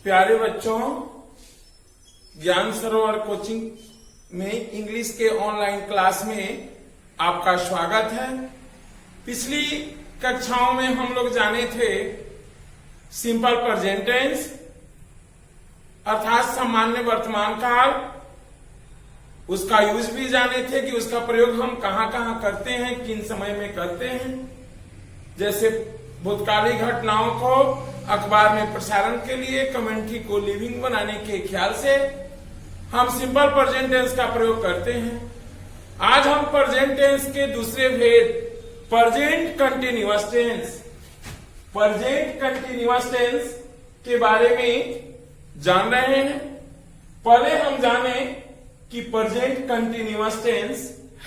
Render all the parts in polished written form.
प्यारे बच्चों, ज्ञान सरोवर कोचिंग में इंग्लिश के ऑनलाइन क्लास में आपका स्वागत है। पिछली कक्षाओं में हम लोग जाने थे सिंपल प्रेजेंट टेंस अर्थात सामान्य वर्तमान काल, उसका यूज भी जाने थे कि उसका प्रयोग हम कहां कहां करते हैं, किन समय में करते हैं। जैसे भूतकालीन घटनाओं को अखबार में प्रसारण के लिए, कमेंट्री को लिविंग बनाने के ख्याल से हम सिंपल प्रेजेंट टेंस का प्रयोग करते हैं। आज हम प्रेजेंट टेंस के दूसरे भेद प्रेजेंट कंटिन्यूअस टेंस के बारे में जान रहे हैं। पहले हम जाने कि प्रेजेंट कंटिन्यूअस टेंस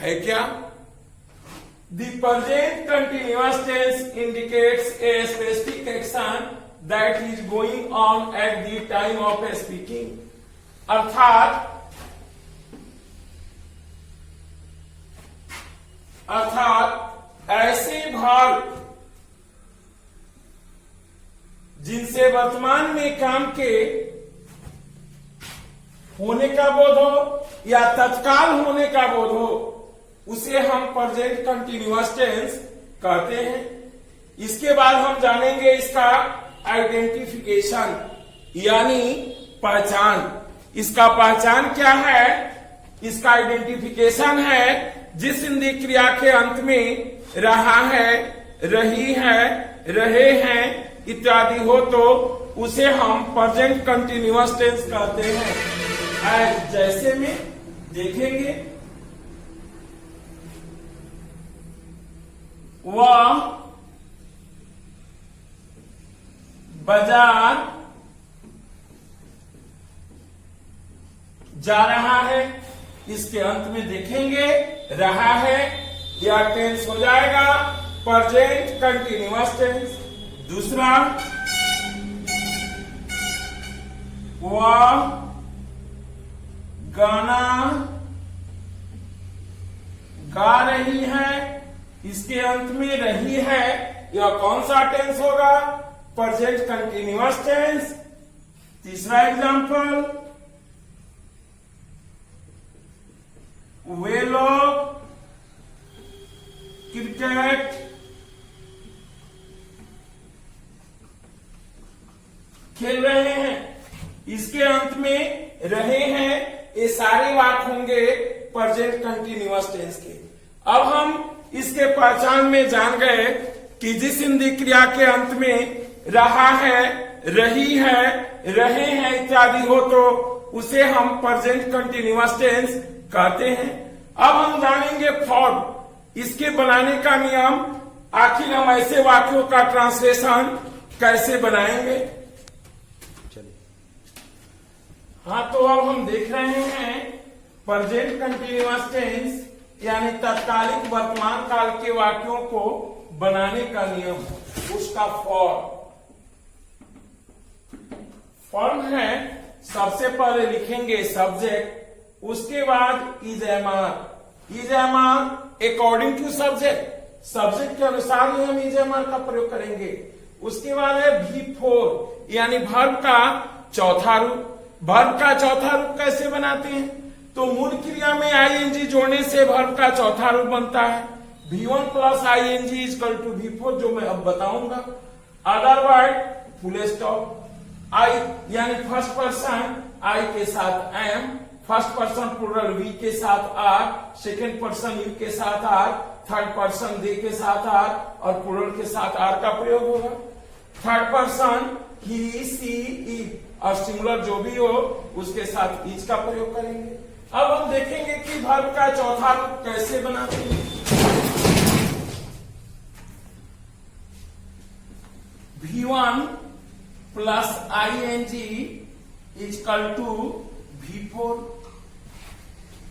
है क्या। The present continuous tense indicates a specific action that is going on at the time of speaking. अर्थात ऐसे भाग जिनसे वर्तमान में काम के होने का बोध हो या तत्काल होने का बोध हो, उसे हम प्रेजेंट कंटिन्यूअस टेंस कहते हैं। इसके बाद हम जानेंगे इसका आइडेंटिफिकेशन यानी पहचान। इसका पहचान क्या है? इसका आइडेंटिफिकेशन है जिस हिंदी क्रिया के अंत में रहा है, रही है, रहे हैं इत्यादि हो तो उसे हम प्रेजेंट कंटिन्यूअस टेंस कहते हैं। जैसे में देखेंगे, वह बाजार जा रहा है, इसके अंत में देखेंगे रहा है, यह टेंस हो जाएगा प्रेजेंट कंटिन्यूअस टेंस। दूसरा, वह गाना गा रही है, इसके अंत में रही है, यह कौन सा टेंस होगा? Present continuous tense. तीसरा एग्जांपल, वे लोग क्रिकेट खेल रहे हैं, इसके अंत में रहे हैं, ये सारे वाक्य होंगे प्रेजेंट कंटिन्यूअस टेंस के। अब हम इसके पहचान में जान गए कि जिस हिंदी क्रिया के अंत में रहा है, रही है, रहे हैं इत्यादि हो तो उसे हम प्रेजेंट कंटिन्यूअस टेंस कहते हैं। अब हम जानेंगे फॉर्म, इसके बनाने का नियम, आखिर हम ऐसे वाक्यों का ट्रांसलेशन कैसे बनाएंगे। हाँ, तो अब हम देख रहे हैं प्रेजेंट कंटिन्यूअस टेंस यानी तत्कालिक वर्तमान काल के वाक्यों को बनाने का नियम, उसका फॉर्म है। सबसे पहले लिखेंगे सब्जेक्ट, उसके बाद is am are according to subject के अनुसार ही हम इज एम आर का प्रयोग करेंगे। उसके बाद है V4 यानी वर्ब का चौथा रूप। वर्ब का चौथा रूप कैसे बनाते हैं? तो मूल क्रिया में आईएनजी जोड़ने से वर्ब का चौथा रूप बनता है V1 plus ING equal to V4, जो मैं अब बताऊंगा। Other word full stop. I यानी फर्स्ट पर्सन आई के साथ am, first person plural we के साथ आर, सेकेंड पर्सन यू के साथ आर, थर्ड पर्सन दे के साथ आर और प्लूरल के साथ आर का प्रयोग होगा। Third person he, she, it और सिंगुलर जो भी हो उसके साथ इज का प्रयोग करेंगे। अब हम देखेंगे कि वर्ब का चौथा रूप कैसे बनाते हैं। V1 plus ING equal to V4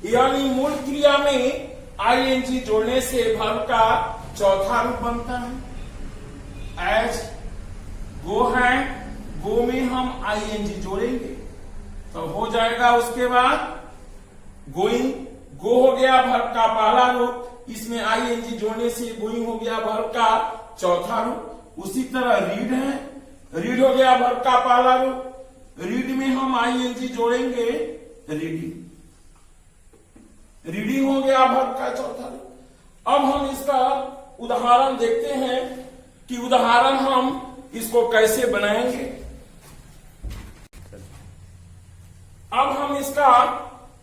यानी मूल क्रिया में आईएनजी जोड़ने से वर्ब का चौथा रूप बनता है। एज गो है, गो में हम आईएनजी जोड़ेंगे तो हो जाएगा। उसके बाद गोइंग, गो हो गया वर्ब का पहला रूप, इसमें आईएनजी जोड़ने से गोइंग हो गया वर्ब का चौथा रूप। उसी तरह रीड है, रीड हो गया वर्ब का पहला रूप, रीड में हम आईएनजी जोड़ेंगे, रीडिंग। रीडिंग हो गया वर्ब का चौथा रूप। अब हम इसका उदाहरण देखते हैं कि उदाहरण हम इसको कैसे बनाएंगे। अब हम इसका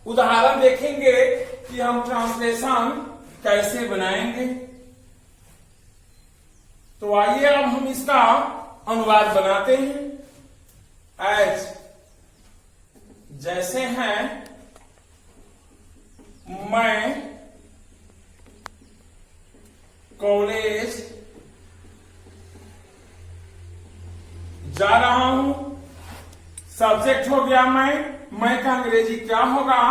उदाहरण देखेंगे कि हम ट्रांसलेशन कैसे बनाएंगे। तो आइए अब हम इसका अनुवाद बनाते हैं। एज जैसे हैं, मैं कॉलेज जा रहा हूं। सब्जेक्ट हो गया मैं का अंग्रेजी क्या होगा?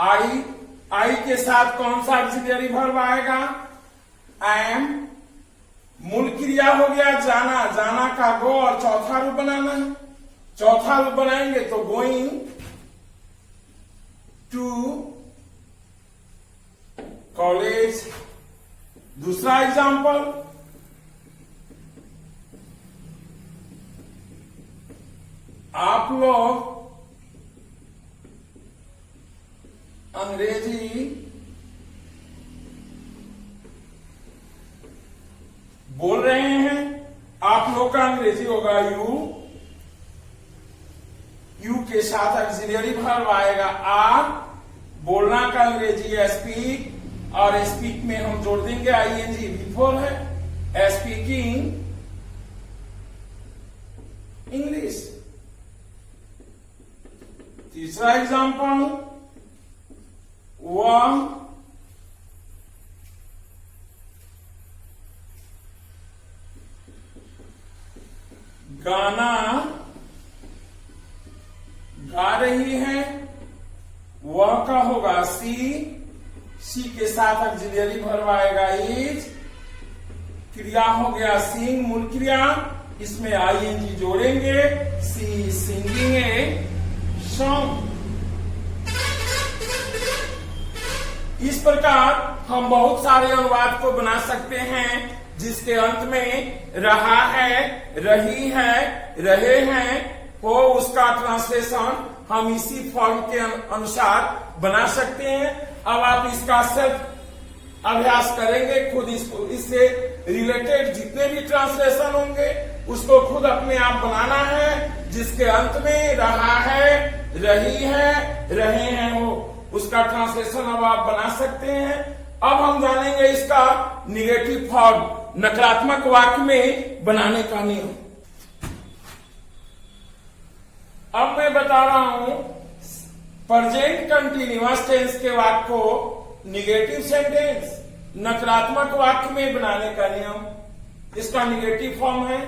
आई। आई के साथ कौन सा ऑक्सिलरी वर्ब आएगा? एम। मूल क्रिया हो गया जाना, जाना का गो और चौथा रूप बनाना है। चौथा रूप बनाएंगे तो गोइंग टू कॉलेज। दूसरा एग्जाम्पल, आप लोग अंग्रेजी बोल रहे हैं। आप लोग का अंग्रेजी होगा यू। यू के साथ ऑक्सिलरी वर्ब आएगा आर। बोलना का अंग्रेजी स्पीक, और स्पीक में हम जोड़ देंगे आईएनजी, बिफोर है, स्पीकिंग इंग्लिश। तीसरा एग्जाम्पल, वह गाना गा रही है। वह का होगा सी। सी के साथ ऑक्सिलरी वर्ब आएगा इज। क्रिया हो गया सिंग, मूल क्रिया, इसमें आईएनजी जोड़ेंगे, सी सिंगिंग ए सॉन्ग। इस प्रकार हम बहुत सारे अनुवाद को बना सकते हैं जिसके अंत में रहा है, रही है, रहे हैं हो, उसका ट्रांसलेशन हम इसी फॉर्म के अनुसार बना सकते हैं। अब आप इसका सिर्फ अभ्यास करेंगे खुद। इससे रिलेटेड जितने भी ट्रांसलेशन होंगे उसको खुद अपने आप बनाना है, जिसके अंत में रहा है, रही है, रहे हैं हो, उसका ट्रांसलेशन अब आप बना सकते हैं। अब हम जानेंगे इसका निगेटिव फॉर्म, नकारात्मक वाक्य में बनाने का नियम। अब मैं बता रहा हूं प्रेजेंट कंटिन्यूअस टेंस के वाक्य को निगेटिव सेंटेंस, नकारात्मक वाक्य में बनाने का नियम। इसका निगेटिव फॉर्म है,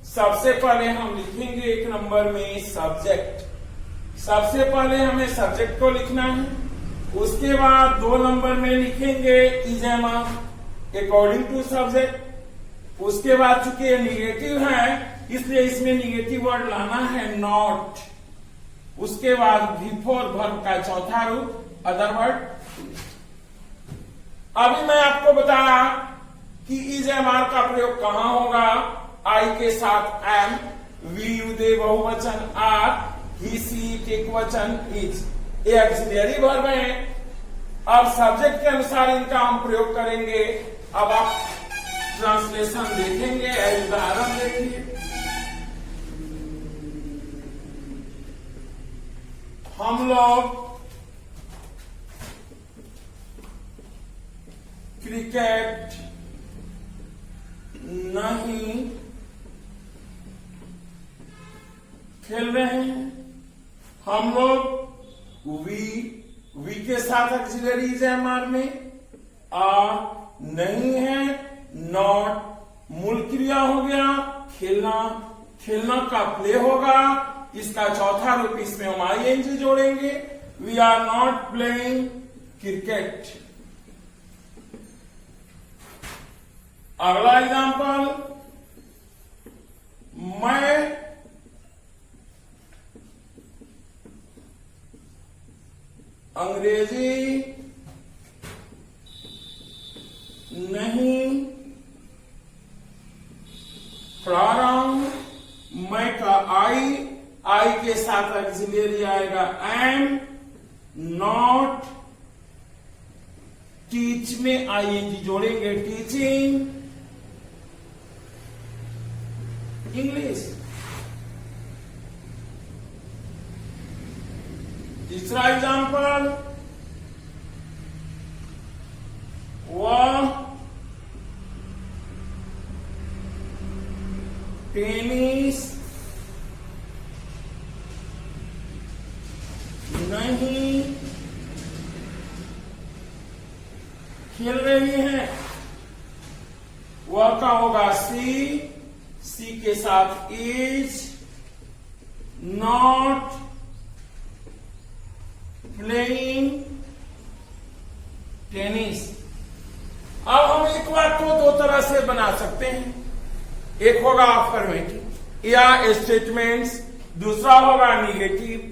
सबसे पहले हम लिखेंगे एक नंबर में सब्जेक्ट। सबसे पहले हमें सब्जेक्ट को लिखना है। उसके बाद 2 नंबर में लिखेंगे is am according to subject. उसके बाद चूंकि ये निगेटिव है इसलिए इसमें निगेटिव वर्ड लाना है नॉट। उसके बाद बिफोर वर्ब का चौथा रूप अदर वर्ड। अभी मैं आपको बताया कि इज एम आर का प्रयोग कहां होगा। आई के साथ एम, वी यू दे बहुवचन, आर ही सी इट एकवचन, इज ये ऑक्सिलरी वर्ब है। अब सब्जेक्ट के अनुसार इनका हम प्रयोग करेंगे। अब आप ट्रांसलेशन देखेंगे, उदाहरण देखेंगे। हम लोग क्रिकेट नहीं खेल रहे हैं। हम लोग वी के साथ ऑक्सिलरी इज एम आर में, नहीं है, नॉट मूल क्रिया हो गया, खेलना, खेलना का प्ले होगा, इसका चौथा रूप इसमें हम आईएनजी जोड़ेंगे, we are not playing cricket. अगला एग्जाम्पल, मैं अंग्रेजी नहीं पढ़ा रहा हूं। मैं का आई आई के साथ ऑक्सिलरी आएगा एम नॉट टीच में आईएनजी जोड़ेंगे, टीचिंग इंग्लिश। तीसरा एग्जाम्पल, वह टेनिस नहीं खेल रही है, वह का होगा सी के साथ इज नॉट प्लेइंग टेनिस। अब हम एक बात को दो तरह से बना सकते हैं, एक होगा अफर्मेटिव या स्टेटमेंट्स, दूसरा होगा निगेटिव।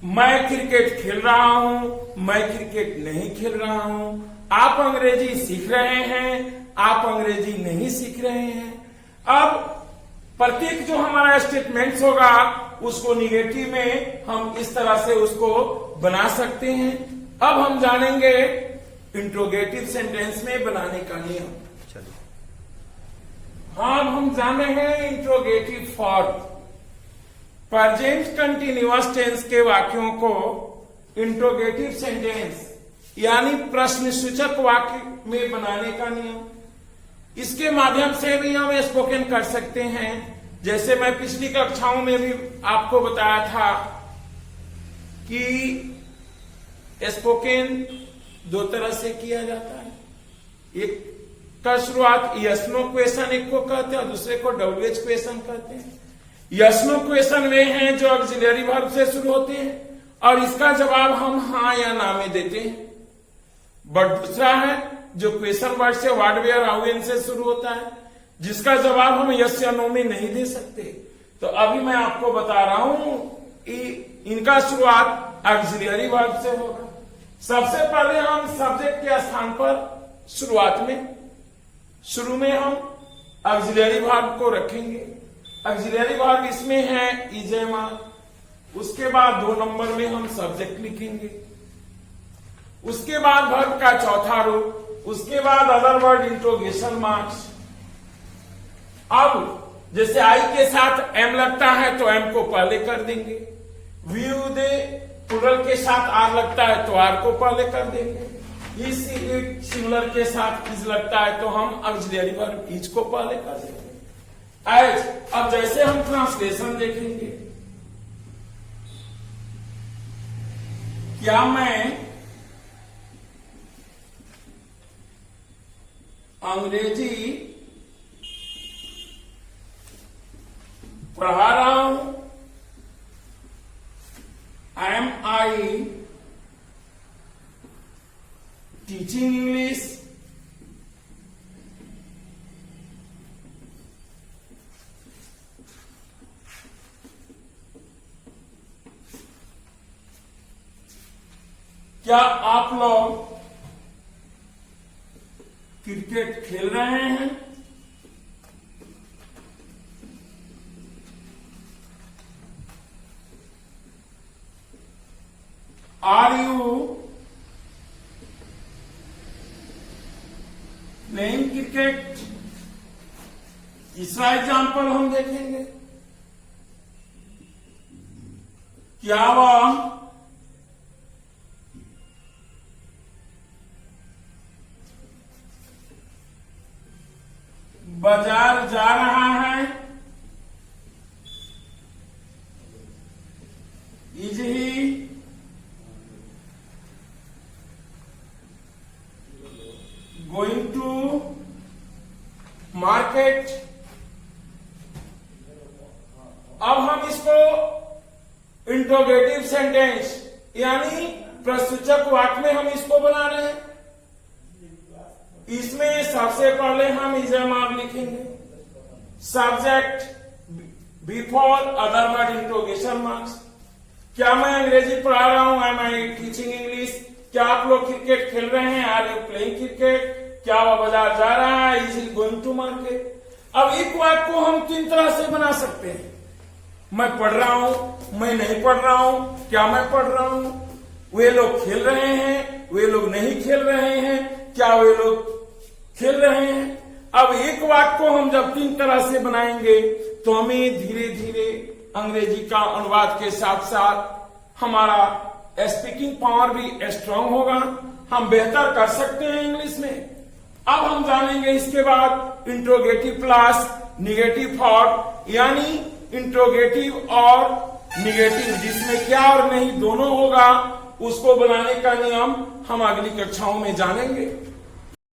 मैं क्रिकेट खेल रहा हूं, मैं क्रिकेट नहीं खेल रहा हूं, आप अंग्रेजी सीख रहे हैं, आप अंग्रेजी नहीं सीख रहे हैं। अब प्रत्येक जो हमारा स्टेटमेंट्स होगा उसको निगेटिव में हम इस तरह से उसको बना सकते हैं। अब हम जानेंगे इंट्रोगेटिव सेंटेंस में बनाने का नियम। हाँ, हम जाने हैं interrogative form. Present continuous tense के वाक्यों को इंट्रोगेटिव सेंटेंस यानी प्रश्न सूचक वाक्य में बनाने का नियम। इसके माध्यम से भी हम स्पोकन कर सकते हैं। जैसे मैं पिछली कक्षाओं में भी आपको बताया था कि स्पोकन दो तरह से किया जाता है। एक का शुरुआत यस नो क्वेश्चन एक को कहते हैं और दूसरे को डब्ल्यूएच क्वेश्चन कहते हैं। यस नो क्वेश्चन वे हैं जो ऑक्सिलरी वर्ब से शुरू होते हैं और इसका जवाब हम हाँ या ना में देते हैं। बट दूसरा है जो क्वेश्चन वर्ड से व्हाट वेयर हाउ व्हेन से शुरू होता है, जिसका जवाब हम यस या नो में नहीं दे सकते। तो अभी मैं आपको बता रहा हूं इनका शुरुआत ऑक्सिलरी वर्ब से होगा। सबसे पहले हम सब्जेक्ट के स्थान पर शुरू में हम ऑक्सिलरी वर्ब को रखेंगे। ऑक्सिलरी वर्ब इसमें है इजेमा। उसके बाद 2 नंबर में हम सब्जेक्ट लिखेंगे। उसके बाद वर्ब का चौथा रूप, उसके बाद अदर वर्ड इंट्रोगेशन मार्क्स। अब जैसे आई के साथ एम लगता है तो एम को पहले कर देंगे। व्यू दे प्लूरल के साथ आर लगता है तो आर को पहले कर देंगे। इस सिंगुलर के साथ इज लगता है तो हम ऑक्सिलरी वर्ब इज को पहले कर देंगे। एज, अब जैसे हम ट्रांसलेशन देखेंगे, क्या मैं अंग्रेजी पढ़ा रहा हूं? Am I teaching English? क्या आप लोग क्रिकेट खेल रहे हैं? Are you playing cricket? तीसरा एग्जाम्पल हम देखेंगे, क्या वह बाजार जा रहा है? Is he going to market? अब हम इसको इंट्रोगेटिव सेंटेंस यानी प्रश्नसूचक वाक्य में हम इसको बना रहे हैं। इसमें सबसे पहले हम इजेमार लिखेंगे, subject before other word interrogation marks. क्या मैं अंग्रेजी पढ़ा रहा हूं? Am I teaching English? क्या आप लोग क्रिकेट खेल रहे हैं? Are you playing cricket? क्या वह बाजार जा रहा है? Is he going to market? अब एक वाक्य को हम 3 तरह से बना सकते हैं। मैं पढ़ रहा हूं, मैं नहीं पढ़ रहा हूं, क्या मैं पढ़ रहा हूं, वे लोग खेल रहे हैं, वे लोग नहीं खेल रहे हैं, क्या वे लोग खेल रहे हैं। अब एक वाक्य को हम जब 3 तरह से बनाएंगे तो हमें धीरे धीरे अंग्रेजी का अनुवाद के साथ साथ हमारा स्पीकिंग पावर भी स्ट्रांग होगा, हम बेहतर कर सकते हैं इंग्लिश में। अब हम जानेंगे इसके बाद इंट्रोगेटिव प्लस निगेटिव थॉट, यानी इंट्रोगेटिव और निगेटिव, जिसमें क्या और नहीं दोनों होगा, उसको बनाने का नियम हम अगली कक्षाओं में जानेंगे।